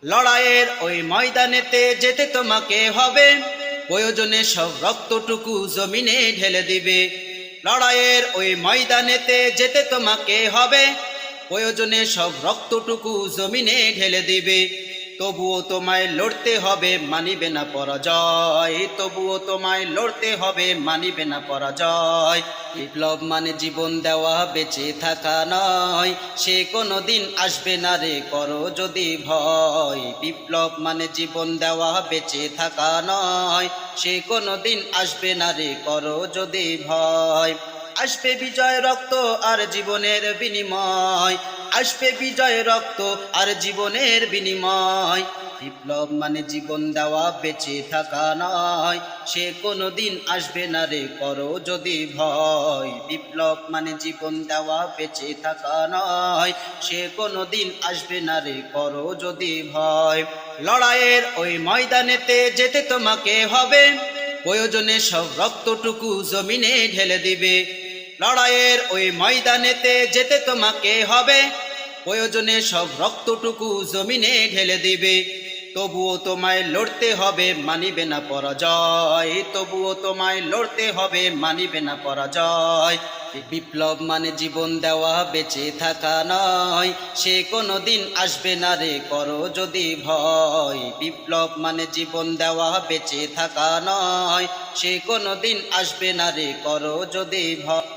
লড়াইয়ের ওই ময়দানেতে যেতে তোমাকে হবে, প্রয়োজনে সব রক্তটুকু জমিনে ঢেলে দিবে। লড়াইয়ের ওই ময়দানেতে যেতে তোমাকে হবে, প্রয়োজনে সব রক্তটুকু জমিনে ঢেলে দিবে। তবুও তোমায় লড়তে হবে, মানিবে না পরাজয়। তবুও তোমায় লড়তে হবে, মানিবে না পরাজয়। বিপ্লব মানে জীবন দেওয়া, বেঁচে থাকা নয়, সে কোনো দিন আসবে না রে, করো যদি ভয়। বিপ্লব মানে জীবন দেওয়া, বেঁচে থাকা নয়, সে কোনো দিন আসবে না রে, করো যদি ভয়। আসবে বিজয় রক্ত আর জীবনের বিনিময়, আসবে বিজয় রক্ত আর জীবনের বিনিময়। বিপ্লব মানে জীবন দেওয়া, বেঁচে থাকা নয়, সে কোনো দিন আসবে না রে, করো যদি ভয়। বিপ্লব মানে জীবন দেওয়া, বেঁচে থাকা নয়, সে কোনো দিন আসবে না রে, করো যদি ভয়। লড়াইয়ের ওই ময়দানেতে যেতে তোমাকে হবে, প্রয়োজনে সব রক্তটুকু জমিনে ঢেলে দিবে। লড়াইয়ের ওই ময়দানেতে যেতে তোমাকে হবে, প্রয়োজনে সব রক্তটুকু জমিনে ঢেলে দিবে। তবুও তোমায় লড়তে হবে, মানিবে না পরাজয়। তবুও তোমায় লড়তে হবে, মানিবে না পরাজয়। বিপ্লব মানে জীবন দেওয়া, বেঁচে থাকা নয়, সে কোনো দিন আসবে না রে, করো যদি ভয়। বিপ্লব মানে জীবন দেওয়া, বেঁচে থাকা নয়, সে কোনো দিন আসবে না রে, করো যদি ভয়।